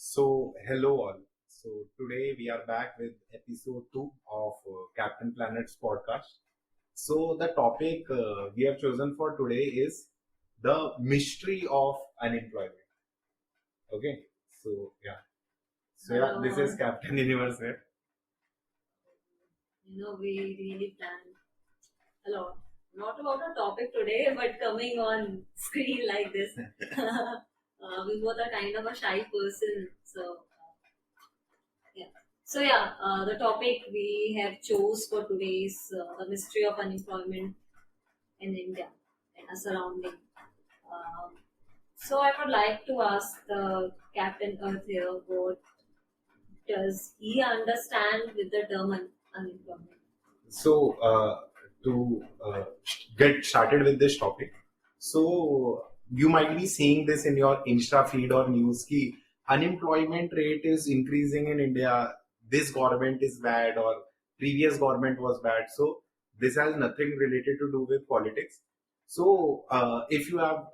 Hello all. So, today we are back with episode 2 of Captain Planet's podcast. So, the topic we have chosen for today is the mystery of unemployment. Okay, so yeah. This is Captain Universe here. We really planned a lot. Not about a topic today, but coming on screen like this. We both are kind of a shy person, so yeah. The topic we have chose for today is the mystery of unemployment in India and our surrounding. Um, so I would like to ask the Captain Earth here, what does he understand with the term unemployment? So, to get started with this topic, so you might be seeing this in your Insta feed or news ki unemployment rate is increasing in India. This government is bad or previous government was bad. So this has nothing related to do with politics. So if you have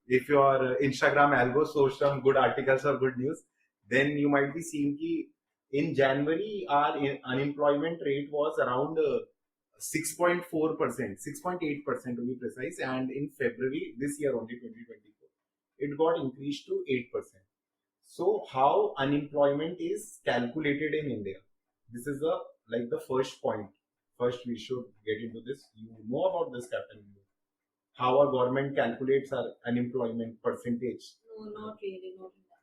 if your Instagram algo shows some good articles or good news, then you might be seeing ki in January, our unemployment rate was around 6.4%, 6.8% to be precise. And in February, this year only 2024, it got increased to 8%. So, how unemployment is calculated in India? This is the first point. First, we should get into this. You know about this, Captain? How our government calculates our unemployment percentage? No, not really, not in that.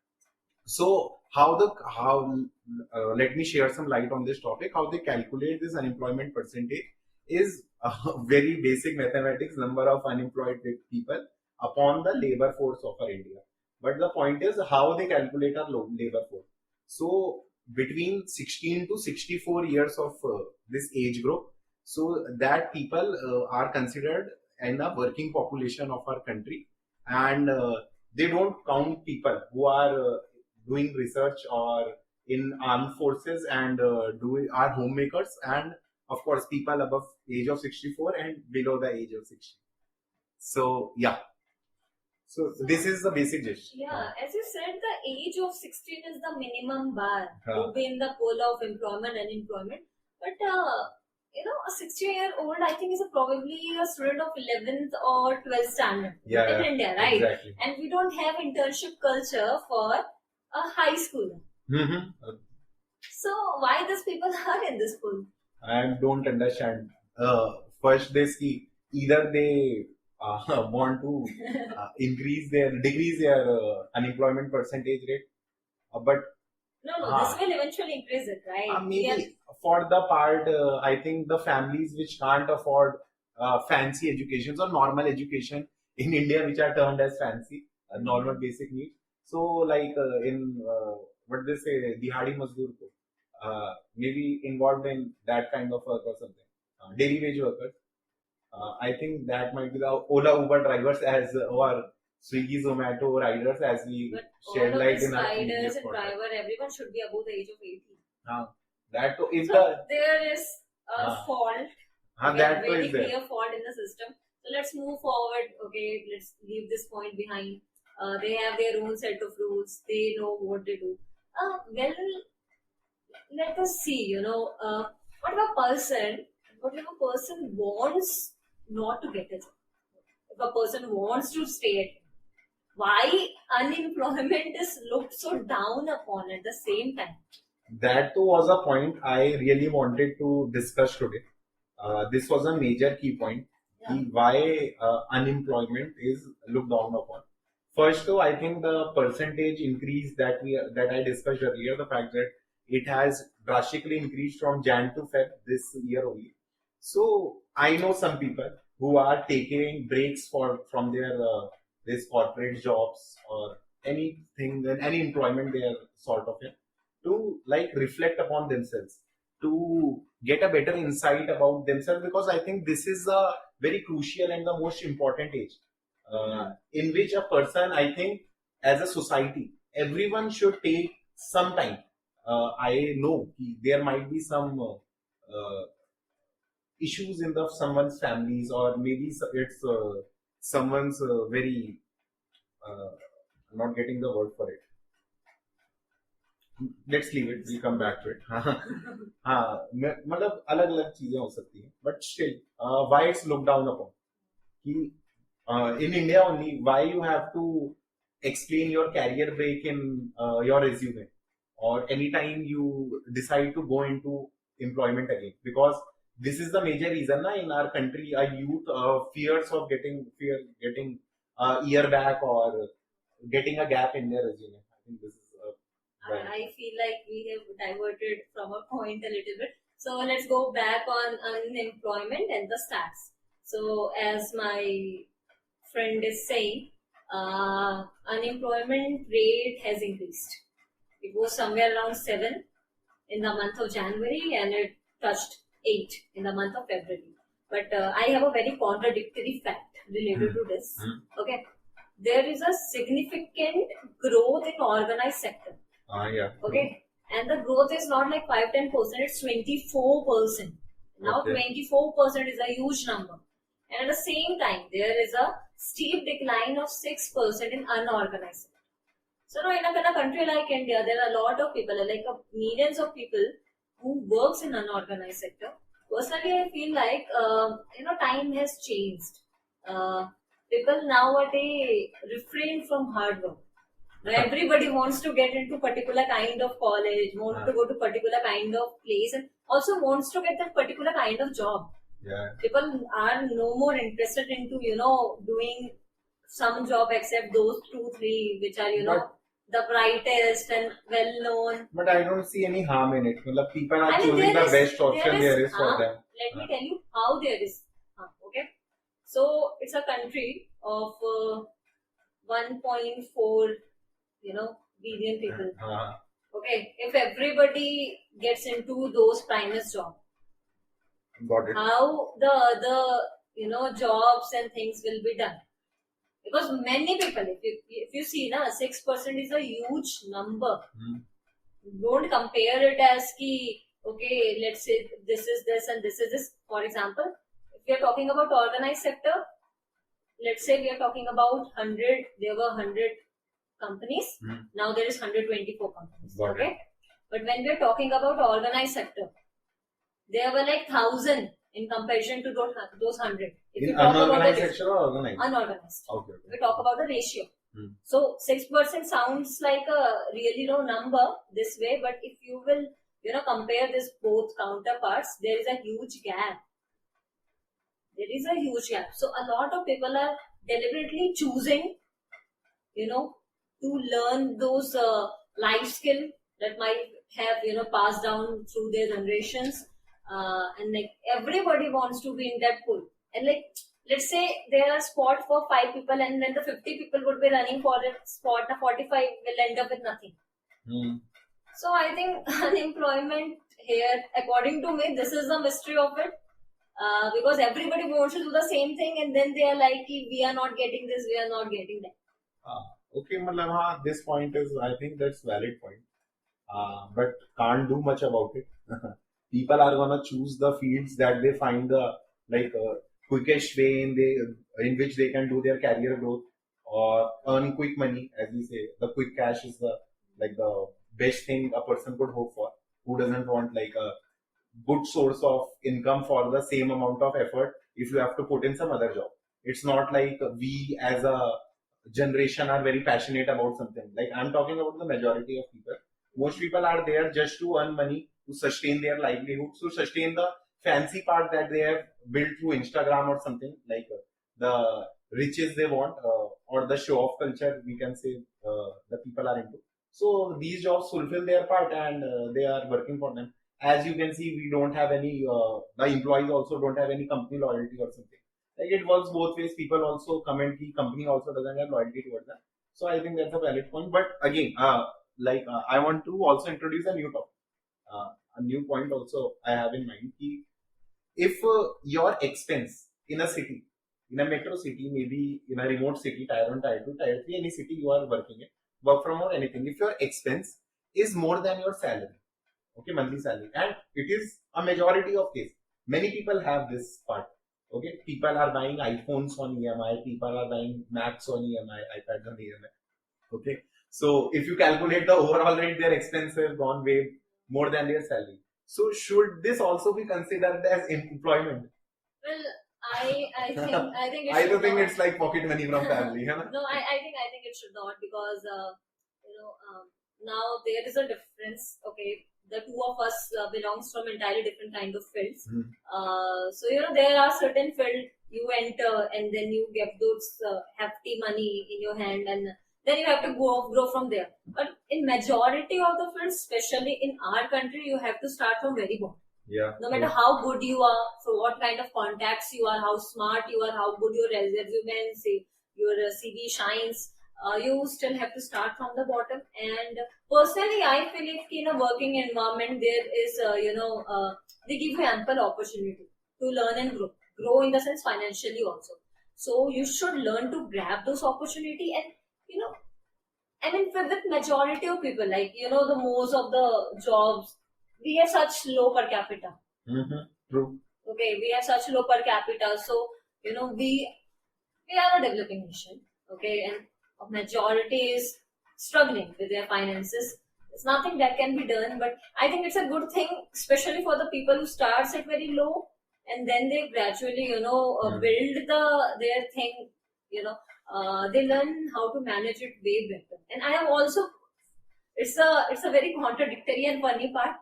So let me share some light on this topic. How they calculate this unemployment percentage is a very basic mathematics, number of unemployed people upon the labor force of our India. But the point is how they calculate our labor force. So between 16 to 64 years of this age group, so that people are considered in the working population of our country, and they don't count people who are doing research or in armed forces and doing are homemakers, and of course people above age of 64 and below the age of 60. So yeah, so this is the basic gist. Yeah, as you said, the age of 16 is the minimum bar Huh. to be in the pool of employment and unemployment. But a 16-year-old, I think, is probably a student of 11th or 12th standard in India, right? Exactly. And we don't have internship culture for a high schooler. Mm-hmm. So why these people are in this pool? I don't understand. First, they see either they want to decrease their unemployment percentage rate, but No, this will eventually increase it, right? maybe for the part, I think the families which can't afford fancy educations or normal education in India, which are termed as fancy, normal basic needs. So, like in what they say, Dihadi Mazdoor ko, maybe involved in that kind of work or something, daily wage workers. I think that might be the Ola Uber drivers as or Swiggy Zomato riders, as we But shared all of light these in our riders previous and podcast. driver, everyone should be above the age of 18. That too is So there is a fault, that too very is there. clear fault in the system. So let's move forward. Okay, let's leave this point behind. They have their own set of rules. They know what they do. Well, let us see. What if a person wants not to get a job? If a person wants to stay at home, why unemployment is looked so down upon at the same time? That too was a point I really wanted to discuss today. This was a major key point. Why unemployment is looked down upon. First, though, I think the percentage increase that I discussed earlier, the fact that it has drastically increased from Jan to Feb this year only. So I know some people who are taking breaks from their this corporate jobs or anything, any employment they are sort of in, to like reflect upon themselves, to get a better insight about themselves, because I think this is a very crucial and the most important age in which a person, I think, as a society, everyone should take some time. I know there might be some issues in the someone's families, or maybe it's someone's very not getting the word for it. Let's leave it, we'll come back to it. हाँ मतलब अलग अलग चीजें हो सकती हैं, but still why it's looked down upon कि in India only, why you have to explain your career break in your resume, or anytime you decide to go into employment again, because this is the major reason na, in our country a youth fears of getting a year back or getting a gap in their resume. I think this is I feel like we have diverted from a point a little bit. So let's go back on unemployment and the stats. So as my friend is saying, unemployment rate has increased. It was somewhere around 7 in the month of January and it touched 8 in the month of February. But I have a very contradictory fact related to this. Okay, there is a significant growth in organized sector. yeah. Okay, and the growth is not like 5-10%; it's 24%. Now, Okay. 24% is a huge number, and at the same time, there is a steep decline of 6% in unorganized. So now, in a country like India, there are a lot of people, like millions of people, who works in unorganized sector. Personally, I feel like time has changed. People nowadays refrain from hard work. Now everybody wants to get into particular kind of college, wants to go to particular kind of place, and also wants to get that particular kind of job. Yeah. People are no more interested into doing some job except those 2-3 which are the brightest and well known. But I don't see any harm in it. मतलब people are I mean, choosing the there is- best option there is for them. Let me tell you how there is. Okay, so it's a country of 1.4 billion people. Okay, if everybody gets into those primest jobs, Got it. how the other jobs and things will be done? Because many people, if you see na, 6% is a huge number. Don't compare it as ki, okay, let's say this is this and this is this. For example, if we are talking about organized sector, let's say we are talking about 100, there were 100 companies. Now there is 124 companies. Got okay, but when we are talking about organized sector, there were like 1,000 in comparison to those 100. If In you talk about unorganized the section or organized? unorganized, Okay. we talk about the ratio. So 6% sounds like a really low number this way, but if you will compare this both counterparts, there is a huge gap. There is a huge gap. So a lot of people are deliberately choosing to learn those life skill that might have passed down through their generations, and like everybody wants to be in that pool. And like let's say there are spot for 5 people, and then the 50 people would be running for that spot. The 45 will end up with nothing. So I think unemployment here, according to me, this is the mystery of it. Because everybody wants to do the same thing, and then they are like, we are not getting this, we are not getting that. Okay, matlab, this point is, I think that's valid point. But can't do much about it. People are gonna choose the fields that they find the quickest way in which they can do their career growth or earn quick money, as we say. The quick cash is the best thing a person could hope for. Who doesn't want a good source of income for the same amount of effort if you have to put in some other job? It's not like we as a generation are very passionate about something. Like I'm talking about the majority of people. Most people are there just to earn money, to sustain their livelihood, to sustain the fancy part that they have built through Instagram or something, like the riches they want, or the show off culture, we can say, the people are into. So these jobs fulfill their part, and they are working for them. As you can see, we don't have any, the employees also don't have any company loyalty or something. Like it works both ways. People also comment the company also doesn't have loyalty towards them. So I think that's a valid point. But again, I want to also introduce a new topic. A new point also I have in mind. If your expense in a city, in a metro city, maybe in a remote city, tier 1, tier 2, tier 3, any city you are working in, work from or anything, if your expense is more than your salary, okay, monthly salary, and it is a majority of case, many people have this part. Okay, people are buying iPhones on EMI, people are buying Macs on EMI, iPads on EMI. Okay. So if you calculate the overall rate, their expenses have gone way more than their salary. So should this also be considered as employment? Well, I think it I should don't think not. it's like pocket money from family, है ना? No, I think it should not, because now there is a difference. Okay, the two of us belongs from entirely different kind of fields. Hmm. So there are certain field you enter and then you get those hefty money in your hand, and then you have to grow from there. But in majority of the fields, especially in our country, you have to start from very bottom. Yeah. No matter how good you are, so what kind of contacts you are, how smart you are, how good your resume and say your CV shines, you still have to start from the bottom. And personally, I feel if in a working environment there is, they give you ample opportunity to learn and grow in the sense financially also. So you should learn to grab those opportunity, and I mean, with majority of people, like the most of the jobs, we have such low per capita. Mm-hmm. True. Okay, we have such low per capita, so we are a developing nation. Okay, and a majority is struggling with their finances. There's nothing that can be done, but I think it's a good thing, especially for the people who starts at very low and then they gradually, build their thing. They learn how to manage it way better. And I have also, it's a very contradictory and funny part.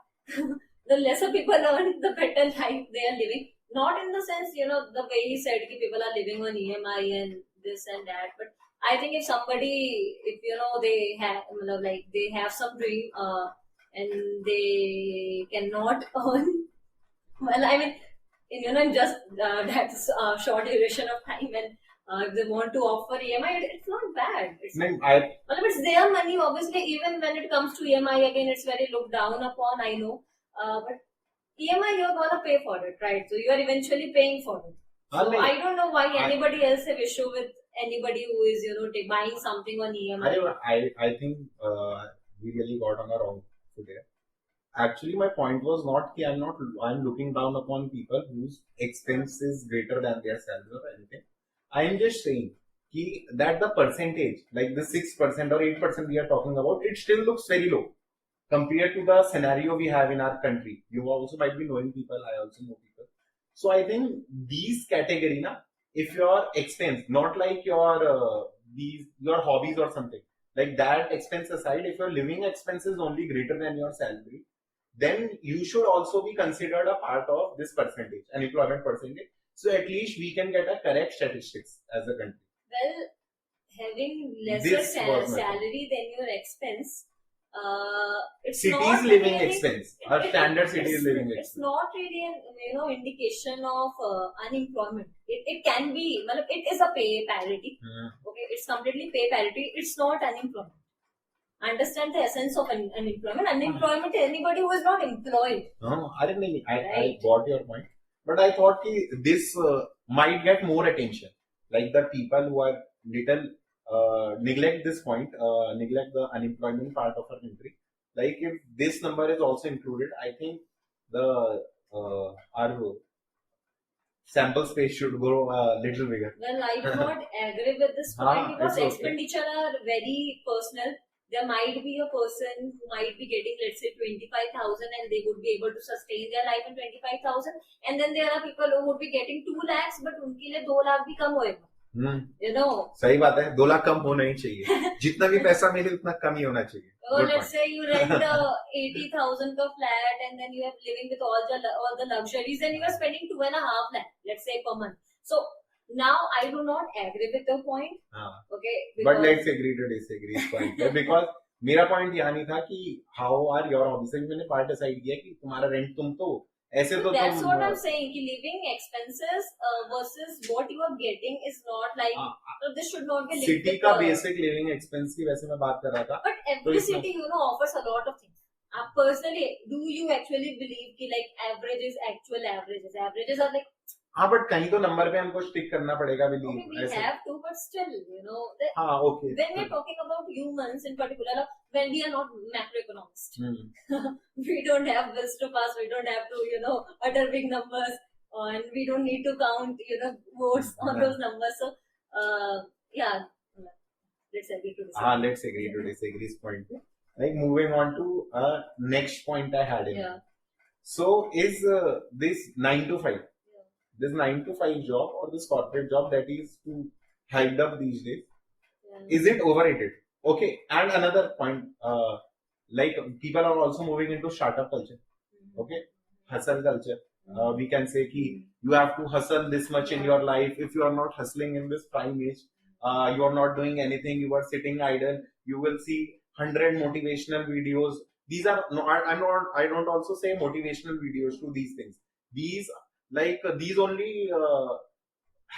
The lesser people earn, the better life they are living. Not in the sense, the way he said ki people are living on EMI and this and that, but I think if somebody, if they have, like they have some dream, and they cannot earn, well, I mean, in just that's a short duration of time, and if they want to offer EMI, it's not bad. Well, it's their money, obviously. Even when it comes to EMI, again, it's very looked down upon. I know, but EMI, you're gonna pay for it, right? So you are eventually paying for it. So I don't know why anybody else have issue with anybody who is buying something on EMI. I think we really got on a wrong foot there. Actually, my point was not that I'm looking down upon people whose expense is greater than their salary or anything. I am just saying that the percentage, like the 6% or 8% we are talking about, it still looks very low compared to the scenario we have in our country. You also might be knowing people, I also know people. So I think these category, if your expense, not like your hobbies or something, like that expense aside, if your living expense is only greater than your salary, then you should also be considered a part of this percentage, unemployment percentage. So at least we can get a correct statistics as a country. Well, having lesser salary than your expense, it's city's not living really, expense, or standard city's living expense. It's not really an indication of unemployment. It can be, it is a pay parity. Okay, it's completely pay parity. It's not unemployment. Understand the essence of unemployment. Unemployment is anybody who is not employed. No, I didn't mean. I got your point, but I thought this might get more attention. Like the people who are little neglect this point, neglect the unemployment part of our country. Like if this number is also included, I think the our sample space should grow a little bigger. Well, I do not agree with this point because expenditure are very personal. There might be a person who might be getting, let's say, 25,000 and they would be able to sustain their life in 25,000. And then there are people who would be getting 2 lakhs, but उनके लिए 2 लाख भी कम होएगा. सही बात है, 2 लाख कम होना ही चाहिए. जितना भी पैसा मिले उतना कम ही होना चाहिए. Let's say you rent a 80,000 ka flat and then you are living with all the luxuries and you are spending 2.5 lakh, let's say, per month. So now I do not agree with your point. Okay. But let's agree to disagree is point. Because मेरा point यहाँ नहीं था कि how are your hobbies. मैंने part decide किया कि तुम्हारा rent तुम तो ऐसे तो that's what I'm saying. कि living expenses versus what you are getting is not like this should not be linked. City का basic living expense की वैसे मैं बात कर रहा था. But every city offers a lot of things. Personally, do you actually believe कि like averages, actual averages? Averages are like. हाँ, बट कहीं तो नंबर पे हमको स्टिक करना पड़ेगा भी. We have to, but still, हाँ, okay. When we're talking about humans in particular, when we are not macroeconomists, we don't have bills to pass, we don't have to, utter big numbers, and we don't need to count, votes on those numbers. So, yeah. let's agree to disagree. Let's agree to disagree this point. Like moving on to next point I had in Yeah. mind. So is this 9 to 5, Yeah. this 9 to 5 job or this corporate job that is too hyped up these days, Yeah. is it overrated? Okay, and another point, like people are also moving into startup culture. Mhm. Okay, hustle culture. Mhm. We can say ki you have to hustle this much in your life. If you are not hustling in this prime age, you are not doing anything. You are sitting idle. You will see 100 motivational videos. These are no, I'm not. I don't also say motivational videos to these things. These these only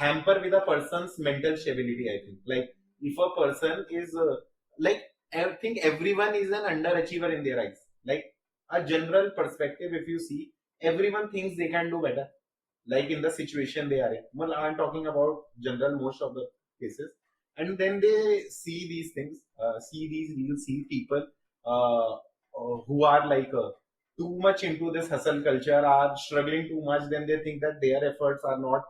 hamper with a person's mental stability. I think like if a person is like I think everyone is an underachiever in their eyes. Like a general perspective, if you see, everyone thinks they can do better. Like in the situation they are in. Well, I'm talking about general most of the cases, and then they see these things, see these reels, see people who are too much into this hustle culture, are struggling too much. Then they think that their efforts are not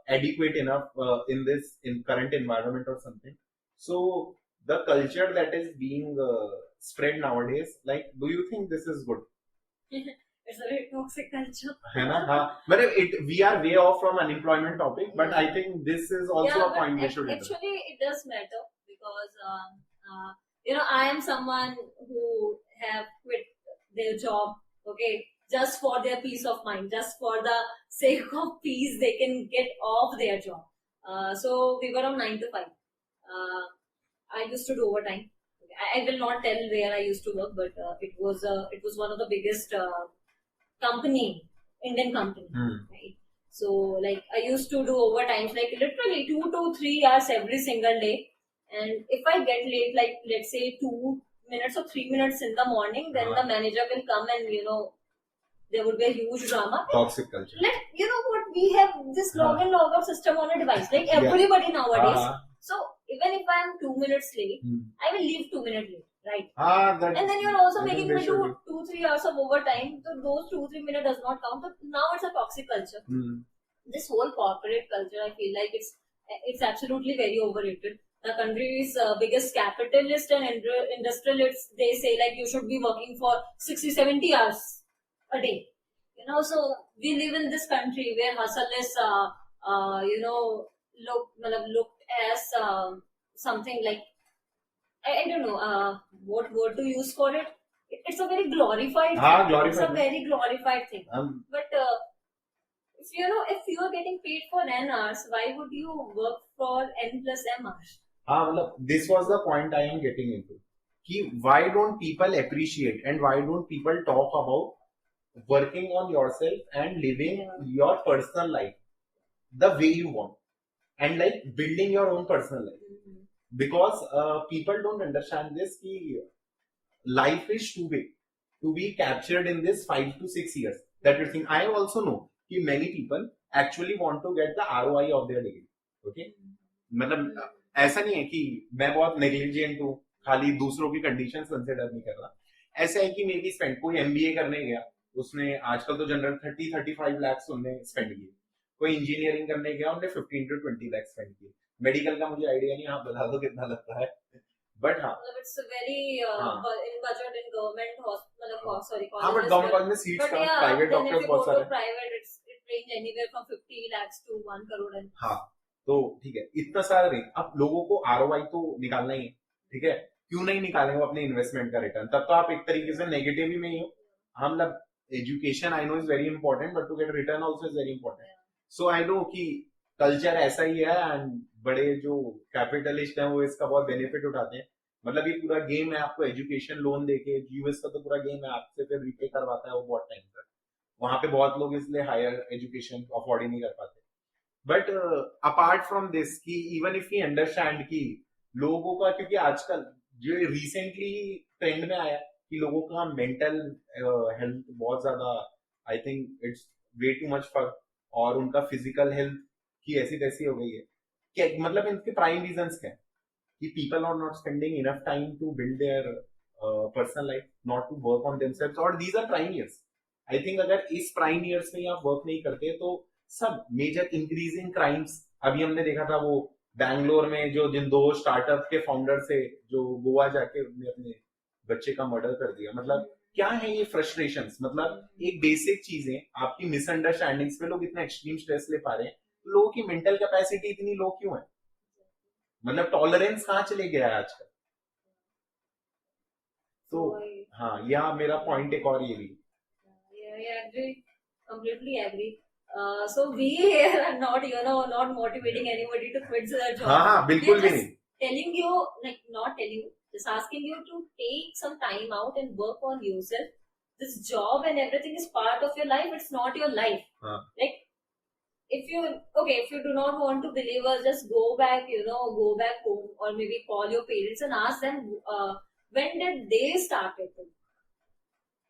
adequate enough in this in current environment or something. So the culture that is being spread nowadays, like, do you think this is good? It's a very toxic culture. है ना हाँ मतलब it we are way off from unemployment topic, but Yeah. I think this is also Yeah, a point we but should address. actually it does matter because I am someone who have quit their job, okay, just for their peace of mind, just for the sake of peace they can get off their job. So we were on 9 to 5. I used to do overtime. I will not tell where I used to work, but it was one of the biggest company, Indian company, right? So like I used to do overtimes, like literally 2 to 3 hours every single day. And if I get late, like let's say 2 minutes or 3 minutes in the morning, then the manager will come and there would be a huge drama. Toxic culture. Like what, we have this log in log out system on a device, like Yeah. everybody nowadays. Uh-huh. So even if I am 2 minutes late, I will leave 2 minutes late, right? That, And then you're also I think making they me should do 2-3 hours of overtime. So those 2-3 minutes does not count. So now it's a toxic culture. This whole corporate culture, I feel like it's absolutely very overrated. The country's biggest capitalist and industrialists, they say like you should be working for 60-70 hours a day. So we live in this country where hustle is looked as something like, I don't know what word to use for it. It's a very glorified thing. glorified. It's a very glorified thing. But if you are getting paid for n hours, why would you work for n plus m hours? This was the point I am getting into. Why don't people appreciate and why don't people talk about working on yourself and living your personal life the way you want and like building your own personal life? Because people don't understand this life is too big to be captured in this 5 to 6 years that you think. I also know many people actually want to get the ROI of their degree. Okay, मतलब ऐसा नहीं है कि मैं बहुत negligent हूँ, खाली दूसरों की कंडीशन कंसिडर नहीं कर रहा. ऐसा है कि मे बी स्पेंड कोई MBA करने गया, उसने आजकल तो जनरल 30-35 लाख उनने स्पेंड किए. कोई इंजीनियरिंग करने गया, उन्होंने 15 to 20 लाख स्पेंड किए. मेडिकल का मुझे आइडिया नहीं, आप बता दो कितना लगता है. बट हाँ, it's a very in budget in government hospital, sorry, हाँ, बट गवर्नमेंट कॉलेज में सीट्स कम, प्राइवेट डॉक्टर्स बहुत सारे. Private it range anywhere from 50 lakhs to 1 crore. And हाँ, तो ठीक है, इतना सारा रेंज. अब लोगों को ROI तो निकालना ही है, ठीक है. क्यों नहीं निकालेंगे वो अपने इन्वेस्टमेंट का रिटर्न? तब तो आप एक तरीके से नेगेटिव ही में ही हो. हम मतलब education I know is very important, but to get return also is very important. So I know कि कल्चर ऐसा ही है एंड बड़े जो कैपिटलिस्ट हैं वो इसका बहुत बेनिफिट उठाते हैं. मतलब ये पूरा गेम है, आपको एजुकेशन लोन देके, यूएस का तो पूरा गेम है, आपसे फिर रिपे करवाता है वो बहुत टाइम तक. वहां पे बहुत लोग इसलिए हायर एजुकेशन अफोर्ड ही नहीं कर पाते. बट अपार्ट फ्रॉम दिस कि इवन इफ यू अंडरस्टैंड कि लोगों का, क्योंकि आजकल जो रिसेंटली ट्रेंड में आया कि लोगों का मेंटल हेल्थ बहुत ज्यादा, I think it's way too much फर्क, और उनका फिजिकल हेल्थ की ऐसी तैसी हो गई है. क्या मतलब इनके प्राइम रीजंस क्या है? कि people are not spending enough time to build their personal life, not to work on themselves, और these are prime years. I think अगर इस prime years में आप वर्क नहीं करते तो सब मेजर इंक्रीजिंग क्राइम्स, अभी हमने देखा था वो बैंगलोर में जो जिन 2 स्टार्टअप के फाउंडर से जो गोवा जाके उन्होंने अपने बच्चे का मर्डर कर दिया, मतलब क्या है ये फ्रस्ट्रेशंस, मतलब एक बेसिक चीजें आपकी मिसअंडरस्टैंडिंग्स पे लोग इतना एक्सट्रीम स्ट्रेस ले पा रहे हैं, तो लोगों की मेंटल कैपेसिटी इतनी लो क्यों है, मतलब टॉलरेंस कहाँ चले गया है आजकल। तो So I, हाँ, यह मेरा पॉइंट एक और ये भी। yeah, I agree, completely agree. So we here are not, not motivating anybody to quit their job. हाँ हाँ, We are बिल्कुल भी just नहीं। telling you, like not telling you, just asking you to take some time out and work on yourself. This job and everything is part of your life. It's not your life. हाँ Like if you do not want to believe us, just go back, go back home or maybe call your parents and ask them when did they started.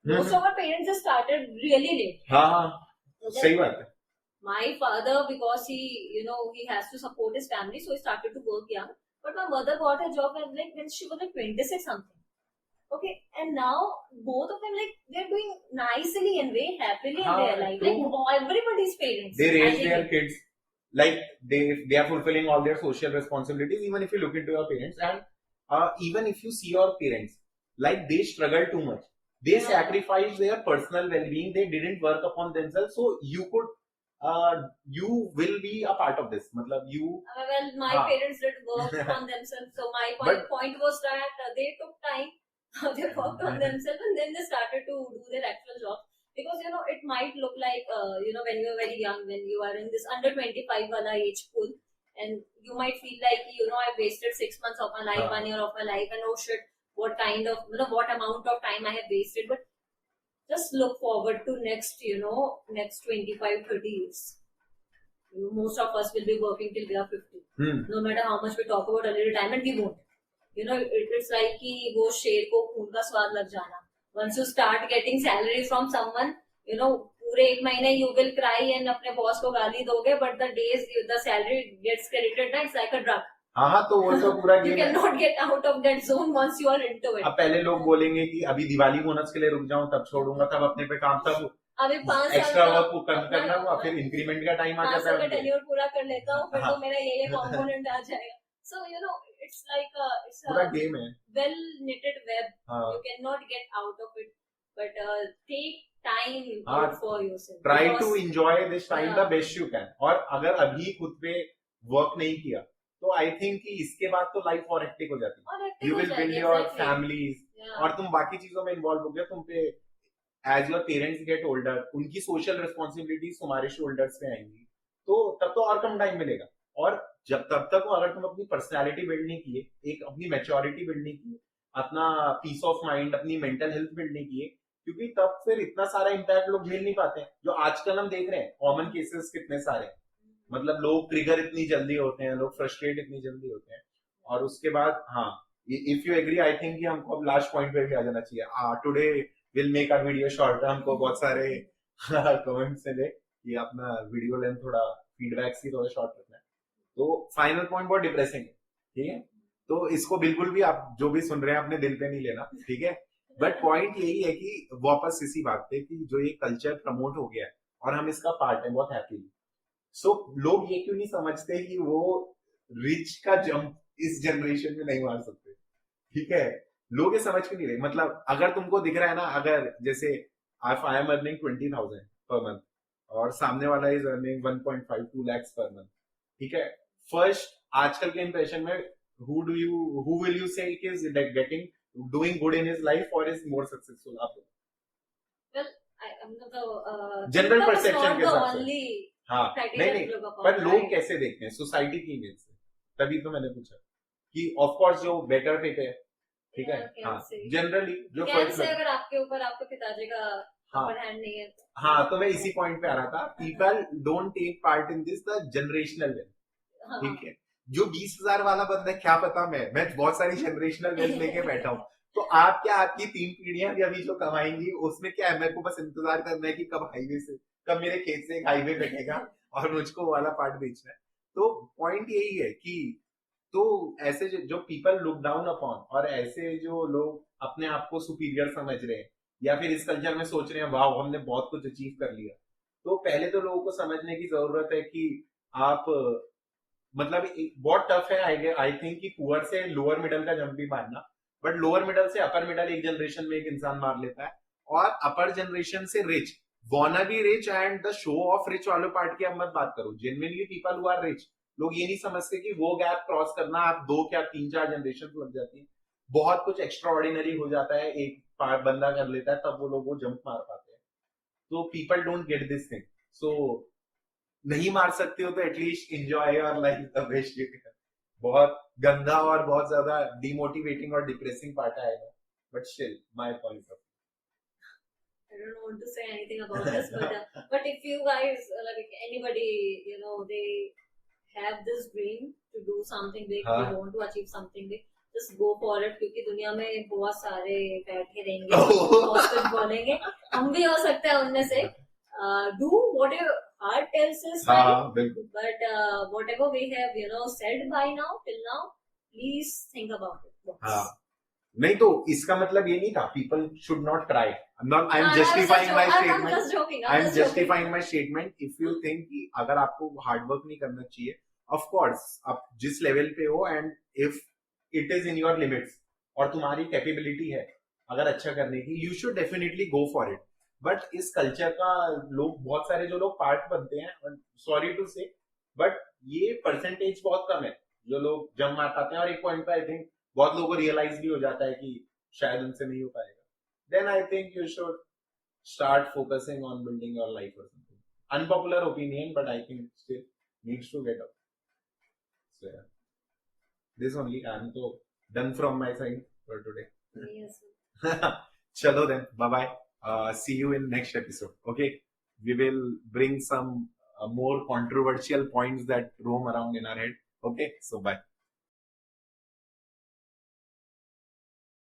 Most of our parents just started really late. हाँ हाँ, सही बात है। My father, because he has to support his family, so he started to work young. But my mother got a job when she was like 26 something. Okay, and now both of them, like, they're doing nicely and very happily in their life. true. Like everybody's parents. They I raise think their kids like they are fulfilling all their social responsibilities. Even if you look into your parents, and even if you see your parents, like they struggle too much. They Yeah. sacrificed their personal well-being. They didn't work upon themselves. So you will be a part of this. मतलब you. Well, my हाँ. parents did work on themselves. So my point was that they took time, they worked on themselves, and then they started to do their actual job. Because it might look like when you are very young, when you are in this under 25 wala age pool, and you might feel like I wasted 6 months of my life, 1 year of my life, and oh shit, what kind of what amount of time I have wasted. But just look forward to next 25-30 years. Most of us will be working till we are 50. No matter how much we talk about early retirement, we won't. It's like कि वो शेर को खून का स्वाद लग जाना. Once you start getting salary from someone, पूरे 1 महीने you will cry and अपने बॉस को गाली दोगे, but the days the salary gets credited, it's like a drug. हाँ तो वो तो पूरा You cannot get out of that zone once you are into it. अब पहले लोग बोलेंगे कि अभी दिवाली बोनस के लिए रुक जाऊं, तब छोड़ूंगा, तब अपने पे काम, तब अभी 5 साल एक्स्ट्रा वर्क करना हुआ, फिर इंक्रीमेंट का टाइम आ जाता है, टेन्योर पूरा कर लेता हूँ, फिर तो मेरा ये कंपोनेंट आ जाएगा. So it's like it's पूरा गेम है, well knitted web. You cannot get out of it, but take time out for yourself. Try to enjoy this time the best you can. और अगर अभी खुद पे वर्क नहीं किया, तो आई थिंक कि इसके बाद तो लाइफ और हेक्टिक हो जाती है. You will build your families, और तुम बाकी चीजों में इन्वॉल्व हो गया, तुम पे as your parents get older, उनकी सोशल रिस्पॉन्सिबिलिटीज तुम्हारे शोल्डर्स पे आएंगी, तो तब तो और कम टाइम मिलेगा. और जब तब तक अगर तुम अपनी पर्सनैलिटी बिल्ड नहीं किए, एक अपनी मैच्योरिटी बिल्ड नहीं की, अपना पीस ऑफ माइंड, अपनी मेंटल हेल्थ बिल्ड नहीं किए, क्योंकि तब फिर इतना सारा इम्पैक्ट लोग झेल नहीं पाते हैं. जो आजकल हम देख रहे हैं कॉमन केसेस कितने सारे, मतलब लोग ट्रिगर इतनी जल्दी होते हैं, लोग फ्रस्ट्रेट इतनी जल्दी होते हैं. और उसके बाद हाँ, if you agree, I think कि हमको अब लास्ट पॉइंट पे भी आ जाना चाहिए. Today will make our video short. हमको बहुत सारे कमेंट्स मिले कि अपना वीडियो लेंथ थोड़ा फीडबैक ही थोड़ा शॉर्ट रखना है. तो फाइनल पॉइंट बहुत डिप्रेसिंग है, ठीक है, तो इसको बिल्कुल भी आप जो भी सुन रहे हैं अपने दिल पे नहीं लेना, ठीक है. बट पॉइंट यही है कि वापस इसी बात पे कि जो ये कल्चर प्रमोट हो गया है और हम इसका पार्ट है बहुत हैप्पीली. सो लोग ये क्यों नहीं समझते कि वो रिच का जंप इस जनरेशन में नहीं मार सकते, ठीक है. लोग ये समझ क्यों नहीं रहे. मतलब अगर तुमको दिख रहा है ना, अगर जैसे I am earning 20,000 per month और सामने वाला is earning 1.52 lakhs per month, ठीक है. फर्स्ट आजकल के इंप्रेशन में who will you say is doing good in his life or is more successful? आप well, I'm not the general perception के हिसाब से. हाँ, नहीं, पर लोग कैसे देखते हैं सोसाइटी की इमेज से, तभी तो मैंने पूछा कि ऑफ कोर्स जो बेटर पे है, ठीक है. हाँ, जनरली जो कैसे अगर आपके ऊपर आपके पिताजी का अपर हैंड नहीं है. हाँ, तो मैं इसी पॉइंट पे आ रहा था. People don't take part in this the generational wealth, ठीक है. जो 20,000 वाला बंदा है, क्या पता मैं बहुत सारी जनरेशनल वेल्थ लेके बैठा हूँ, तो आप क्या, आपकी 3 पीढ़ियां भी अभी जो कमाएंगी उसमें क्या है, मेरे को बस इंतजार करना है कि कब मेरे खेत से एक हाईवे कटेगा और मुझको वाला पार्ट बेचना है. तो पॉइंट यही है कि तो ऐसे जो पीपल लुक डाउन अपॉन, और ऐसे जो लोग अपने आप को सुपीरियर समझ रहे हैं या फिर इस कल्चर में सोच रहे हैं वाह हमने बहुत कुछ अचीव कर लिया, तो पहले तो लोगों को समझने की जरूरत है कि आप मतलब बहुत टफ है आई थिंक कि पुअर से लोअर मिडल का जंप भी मारना, बट लोअर मिडल से अपर मिडल एक जनरेशन में एक इंसान मार लेता है, और अपर जनरेशन से rich, wanna be rich and the show off rich वाले पार्ट की अब मत बात करो. Genuinely people who are rich, लोग ये नहीं समझते कि वो गैप क्रॉस करना आप 2 क्या 3-4 जनरेशन लग जाती है. बहुत कुछ एक्स्ट्रा ऑर्डिनरी हो जाता है, एक बंदा कर लेता है तब वो लोग वो जंप मार पाते हैं. तो people don't get this thing. So नहीं मार सकते हो तो at least enjoy your life the best you can. बहुत गंदा और बहुत ज्यादा डिमोटिवेटिंग और डिप्रेसिंग पार्ट है, but still my point of I don't want to say anything about this, but if you guys like anybody, you know, they have this dream to do something big, हाँ. they want to achieve something big, just go for it. क्योंकि दुनिया में बहुत सारे बैठे रहेंगे, बहुत कुछ बोलेंगे, हम भी हो सकते हैं उनमें से. Do what your heart tells is right, हाँ बिल्कुल. but whatever we have, you know, said by now till now, please think about it. Once. हाँ नहीं तो इसका मतलब ये नहीं था people should not try. I am justifying my statement. I am justifying my statement. If you think कि अगर आपको हार्ड वर्क नहीं करना चाहिए, ऑफ कोर्स आप जिस लेवल पे हो and if it is in your limits और तुम्हारी कैपेबिलिटी है अगर अच्छा करने की, you should definitely go for it. But इस कल्चर का लोग बहुत सारे जो लोग पार्ट बनते हैं, सॉरी टू से, बट ये परसेंटेज बहुत कम है जो लोग जम मार पाते हैं. और एक पॉइंट पे आई थिंक बहुत लोगों को रियलाइज भी हो जाता है कि शायद उनसे नहीं हो पाएगा. Then I think you should start focusing on building your life और something. Unpopular opinion but I think still needs to get up. So yeah this only. I am तो done from my side for today. Yes. चलो then bye bye. See you in next episode. Okay, we will bring some more controversial points that roam around in our head. Okay, so bye.